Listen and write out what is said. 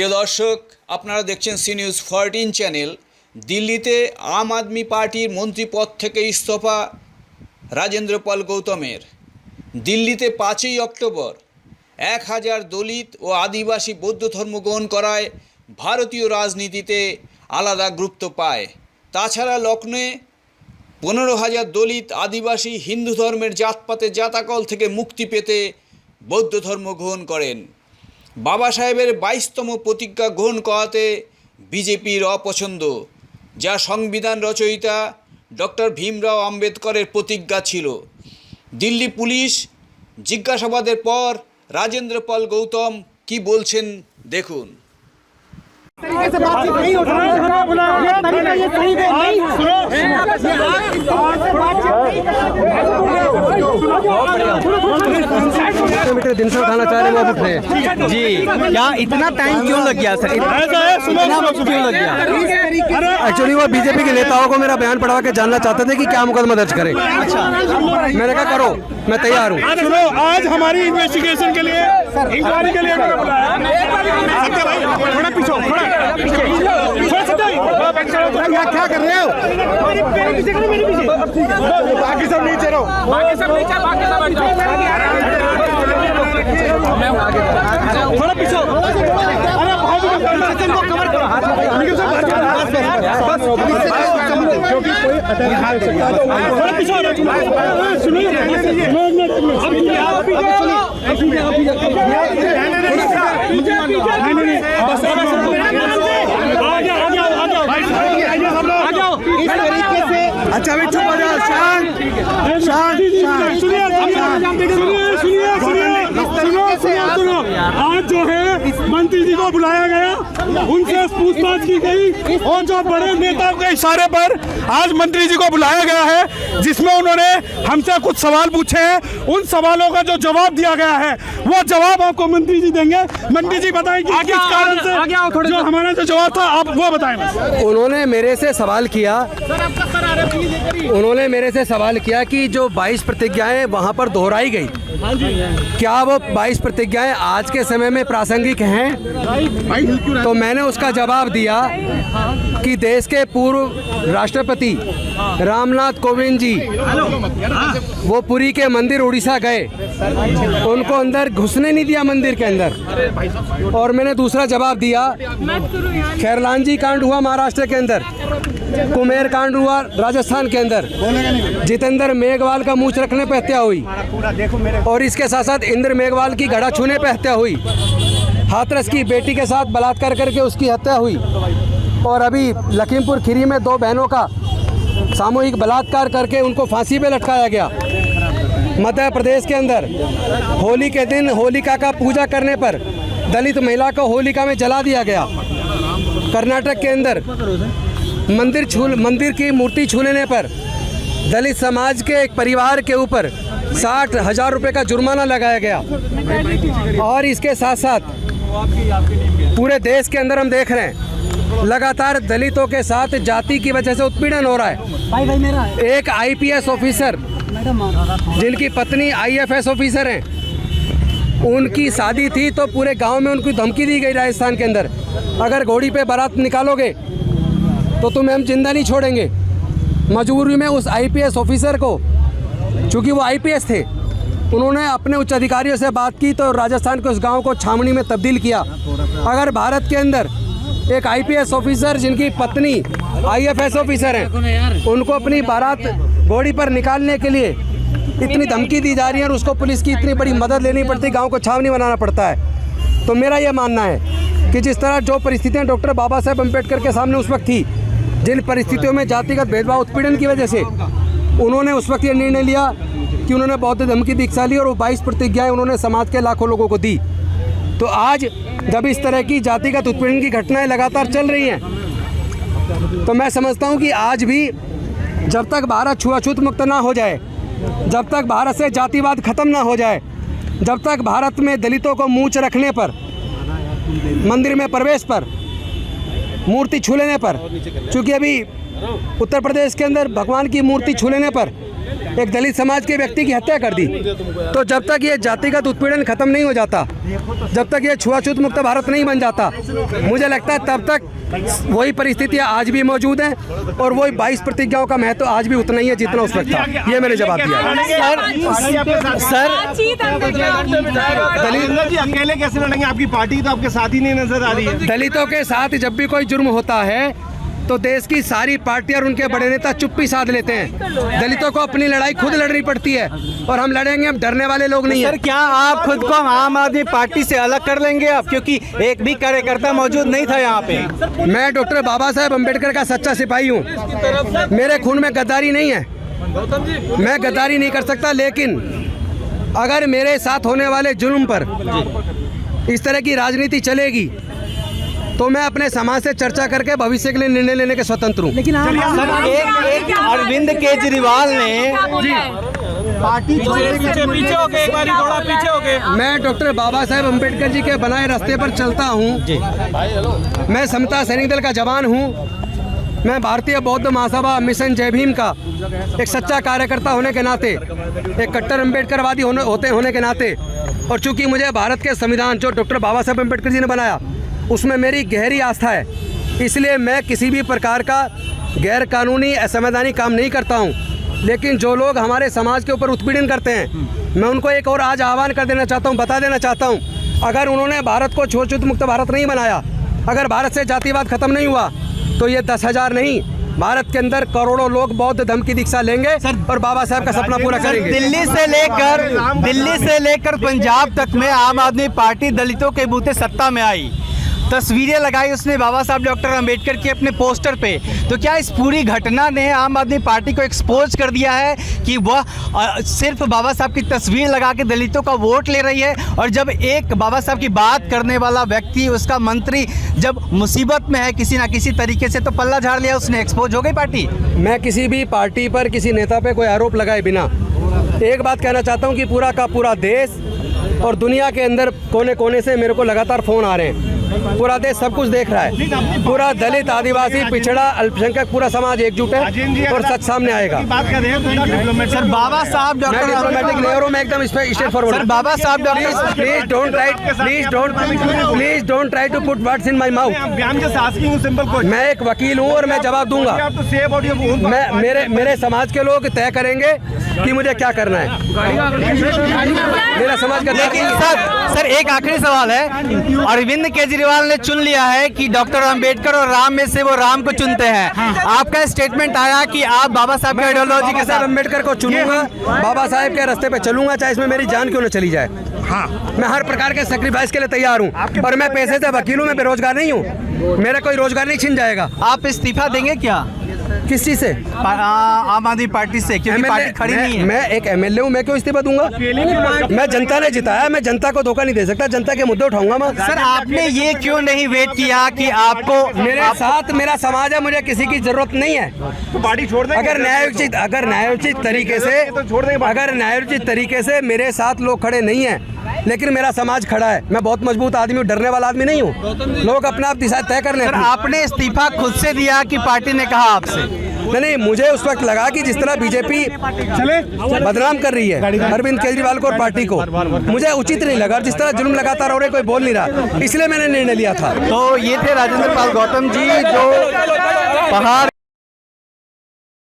প্রিয় দর্শক, আপনারা দেখছেন সি নিউজ 14 চ্যানেল। দিল্লিতে আম আদমি পার্টির মন্ত্রী পদ থেকে ইস্তফা রাজেন্দ্র পাল গৌতমের। দিল্লিতে 5ই অক্টোবর 1000 দলিত ও আদিবাসী বৌদ্ধ ধর্ম গ্রহণ করায় ভারতীয় রাজনীতিতে আলাদা গুরুত্ব পায়। তাছাড়া লখনৌয়ে 15,000 দলিত আদিবাসী হিন্দু ধর্মের জাতপাতের জাতাকল থেকে মুক্তি পেতে বৌদ্ধ ধর্ম গ্রহণ করেন। বাবা সাহেবের 22তম প্রতিজ্ঞা গ্রহণ করাতে বিজেপির অপছন্দ, যা সংবিধান রচয়িতা ডক্টর ভীমরাও আম্বেদকরের প্রতিজ্ঞা ছিল। দিল্লি পুলিশ জিজ্ঞাসাবাদের পর রাজেন্দ্র পাল গৌতম কি বলছেন দেখুন। दिन से उठाना चाह रहे हैं, वो उठ रहे हैं जी। क्या इतना टाइम क्यों लग गया सर? इतना वक्त क्यों लग गया? एक्चुअली वो बीजेपी के नेताओं को मेरा बयान पढ़वा के जानना चाहते थे कि क्या मुकदमा दर्ज करें। अच्छा, मैंने कहा करो, मैं तैयार हूँ। सुनो, आज हमारी इन्वेस्टिगेशन के लिए, इंक्वायरी के लिए थोड़ा पीछे, क्या कर रहे हो? बाकी सब नीचे रहो, बाकी सब नीचे, बाकी सब थोड़ा पीछे। अरे को कवर करो, थोड़ा पीछे। सुनिए, अच्छा भी चुप हो जाओ, शांत शांत। सुनो, आज जो है मंत्री जी को बुलाया गया, उनसे पूछताछ की गई और जो बड़े नेताओं के इशारे पर आज मंत्री जी को बुलाया गया है, जिसमें उन्होंने हमसे कुछ सवाल पूछे हैं। उन सवालों का जो जवाब दिया गया है वो जवाब आपको मंत्री जी देंगे। मंत्री जी बताएंगे किस कारण से जो हमारा जो जवाब था, आप वो बताएं। उन्होंने मेरे से सवाल किया, कि जो 22 प्रतिज्ञाएं वहां पर दोहराई गई, क्या वो 22 प्रतिज्ञाएं आज के समय में प्रासंगिक हैं? तो मैंने उसका जवाब दिया कि देश के पूर्व राष्ट्रपति रामनाथ कोविंद जी वो पुरी के मंदिर उड़ीसा गए, उनको अंदर घुसने नहीं दिया मंदिर के अंदर। और मैंने दूसरा जवाब दिया, खैरलांजी कांड हुआ महाराष्ट्र के अंदर, कुमेर कांड हुआ राजस्थान के अंदर, जितेंद्र मेघवाल का मूंछ रखने पर हत्या हुई, और इसके साथ साथ इंद्र मेघवाल की घड़ा छूने पर हत्या हुई, हाथरस की बेटी के साथ बलात्कार करके उसकी हत्या हुई, और अभी लखीमपुर खीरी में 2 बहनों का सामूहिक बलात्कार करके उनको फांसी पे लटकाया गया। मध्य प्रदेश के अंदर होली के दिन होलिका का पूजा करने पर दलित महिला को होलिका में जला दिया गया। कर्नाटक के अंदर मंदिर की मूर्ति छू लेने पर दलित समाज के एक परिवार के ऊपर 60,000 रुपये का जुर्माना लगाया गया। और इसके साथ साथ पूरे देश के अंदर हम देख रहे हैं लगातार दलितों के साथ जाति की वजह से उत्पीड़न हो रहा है। एक IPS ऑफिसर जिनकी पत्नी IFS ऑफिसर हैं, उनकी शादी थी तो पूरे गांव में उनको धमकी दी गई राजस्थान के अंदर, अगर घोड़ी पे बारात निकालोगे तो तुम्हें हम जिंदा नहीं छोड़ेंगे। मजबूरी में उस IPS ऑफिसर को, चूँकि वो IPS थे, उन्होंने अपने उच्च अधिकारियों से बात की तो राजस्थान के उस गांव को छावनी में तब्दील किया। अगर भारत के अंदर एक IPS ऑफिसर जिनकी पत्नी IFS ऑफिसर हैं, उनको अपनी बारात घोड़ी पर निकालने के लिए इतनी धमकी दी जा रही है और उसको पुलिस की इतनी बड़ी मदद लेनी पड़ती, गांव को छावनी बनाना पड़ता है। तो मेरा ये मानना है कि जिस तरह जो परिस्थितियां डॉक्टर बाबा साहेब अम्बेडकर के सामने उस वक्त थी, जिन परिस्थितियों में जातिगत भेदभाव उत्पीड़न की वजह से उन्होंने उस वक्त ये निर्णय लिया कि उन्होंने बौद्ध धर्म की दीक्षा ली और वो 22 प्रतिज्ञाएँ उन्होंने समाज के लाखों लोगों को दी। तो आज जब इस तरह की जातिगत उत्पीड़न की घटनाएं लगातार चल रही हैं, तो मैं समझता हूं कि आज भी जब तक भारत छुआछूत मुक्त ना हो जाए, जब तक भारत से जातिवाद खत्म ना हो जाए, जब तक भारत में दलितों को मूंछ रखने पर, मंदिर में प्रवेश पर, मूर्ति छू लेने पर, चूँकि अभी उत्तर प्रदेश के अंदर भगवान की मूर्ति छू लेने पर एक दलित समाज के व्यक्ति की हत्या कर दी। तो जब तक ये जातिगत उत्पीड़न खत्म नहीं हो जाता, जब तक ये छुआछूत मुक्त भारत नहीं बन जाता, मुझे लगता है तब तक वही परिस्थितियां आज भी मौजूद हैं और वही 22 प्रतिज्ञाओं का महत्व आज भी उतना ही है जितना उस वक्त था। ये मैंने जवाब दिया। दलित जी अकेले कैसे लड़ेंगे? आपकी पार्टी तो आपके साथ ही नहीं नजर आ रही है। दलितों के साथ जब भी कोई जुर्म होता है तो देश की सारी पार्टियां और उनके बड़े नेता चुप्पी साध लेते हैं। दलितों को अपनी लड़ाई खुद लड़नी पड़ती है और हम लड़ेंगे, हम डरने वाले लोग नहीं हैं। सर, क्या आप खुद को आम आदमी पार्टी से अलग कर लेंगे आप, क्योंकि एक भी कार्यकर्ता मौजूद नहीं था यहाँ पे? मैं डॉक्टर बाबा साहेब अम्बेडकर का सच्चा सिपाही हूँ। मेरे खून में गद्दारी नहीं है, मैं गद्दारी नहीं कर सकता। लेकिन अगर मेरे साथ होने वाले जुल्म पर इस तरह की राजनीति चलेगी तो मैं अपने समाज से चर्चा करके भविष्य के लिए निर्णय लेने के स्वतंत्र हूँ। लेकिन एक अरविंद केजरीवाल ने पार्टी पीछे हो गए, एक बार थोड़ा पीछे हो गए। मैं डॉक्टर बाबा साहेब अम्बेडकर जी के बनाए रास्ते पर चलता हूँ। मैं समता सैनिक दल का जवान हूँ। मैं भारतीय बौद्ध महासभा मिशन जय भीम का एक सच्चा कार्यकर्ता होने के नाते, एक कट्टर अम्बेडकरवादी होने के नाते, और चूंकि मुझे भारत के संविधान जो डॉक्टर बाबा साहेब अम्बेडकर जी ने बनाया उसमें मेरी गहरी आस्था है, इसलिए मैं किसी भी प्रकार का गैर कानूनी असंवैधानिक काम नहीं करता हूं। लेकिन जो लोग हमारे समाज के ऊपर उत्पीड़न करते हैं, मैं उनको एक और आज आह्वान कर देना चाहता हूं, बता देना चाहता हूं, अगर उन्होंने भारत को छुआछूत मुक्त भारत नहीं बनाया, अगर भारत से जातिवाद खत्म नहीं हुआ, तो ये 10,000 नहीं, भारत के अंदर करोड़ों लोग बौद्ध धर्म की दीक्षा लेंगे और बाबा साहब का सपना पूरा करेंगे। दिल्ली से लेकर पंजाब तक में आम आदमी पार्टी दलितों के बूते सत्ता में आई, तस्वीरें लगाई उसने बाबा साहब डॉक्टर अंबेडकर की अपने पोस्टर पे। तो क्या इस पूरी घटना ने आम आदमी पार्टी को एक्सपोज कर दिया है कि वह सिर्फ बाबा साहब की तस्वीर लगा के दलितों का वोट ले रही है, और जब एक बाबा साहब की बात करने वाला व्यक्ति, उसका मंत्री जब मुसीबत में है किसी ना किसी तरीके से, तो पल्ला झाड़ लिया उसने, एक्सपोज हो गई पार्टी? मैं किसी भी पार्टी पर, किसी नेता पे कोई आरोप लगाए बिना एक बात कहना चाहता हूँ कि पूरा का पूरा देश और दुनिया के अंदर कोने कोने से मेरे को लगातार फ़ोन आ रहे हैं। पूरा देश सब कुछ देख रहा है। पूरा दलित, आदिवासी, पिछड़ा, अल्पसंख्यक पूरा समाज एकजुट है और सच सामने आएगा। Sir, Baba Saheb doctor diplomatic नहीं हो, मैं एकदम straight forward. Sir, Baba Saheb doctor please don't try to put words in my mouth. मैं एक वकील हूँ और मैं जवाब दूंगा। मेरे समाज के लोग तय करेंगे कि मुझे क्या करना है। मेरा समाज का। लेकिन सर एक आखिरी सवाल है, अरविंद केजरीवाल ने चुन लिया है कि डॉक्टर अंबेडकर और राम में से वो राम को चुनते हैं। आपका स्टेटमेंट आया कि आप बाबा साहब की आइडियोलॉजी के साथ अंबेडकर को चुनूंगा, बाबा साहब के रास्ते पे चलूंगा, चाहे इसमें मेरी जान क्यों न चली जाए। हाँ, मैं हर प्रकार के सेक्रीफाइस के लिए तैयार हूँ और मैं पैसे से वकील हूँ, मैं बेरोजगार नहीं हूँ, मेरा कोई रोजगार नहीं छिन जाएगा। आप इस्तीफा देंगे क्या? किस चीज से? आम आदमी पार्टी से, क्योंकि पार्टी खड़ी नहीं है। मैं एक एमएलए हूँ, मैं क्यों इस्तीफा दूंगा? मैं जनता ने जिताया, मैं जनता को धोखा नहीं दे सकता, जनता के मुद्दे उठाऊंगा मैं। सर, आपने ये क्यों नहीं वेट किया कि आपको मेरे साथ मेरा समाज है, मुझे किसी की जरूरत नहीं है। तो पार्टी छोड़ देंगे? अगर न्यायोचित तरीके से मेरे साथ लोग खड़े नहीं है, लेकिन मेरा समाज खड़ा है, मैं बहुत मजबूत आदमी हूँ, डरने वाला आदमी नहीं हूँ। लोग अपना आप दिशा तय कर लें। सर, आपने इस्तीफा खुद से दिया कि पार्टी ने कहा आपसे? नहीं, मुझे उस वक्त लगा कि जिस तरह बीजेपी बदनाम कर रही है अरविंद केजरीवाल को और पार्टी को, मुझे उचित नहीं लगा। जिस तरह जुल्म लगातार हो रहे, कोई बोल नहीं रहा, इसलिए मैंने निर्णय लिया था। तो ये थे राजेंद्र पाल गौतम जी, जो पहाड़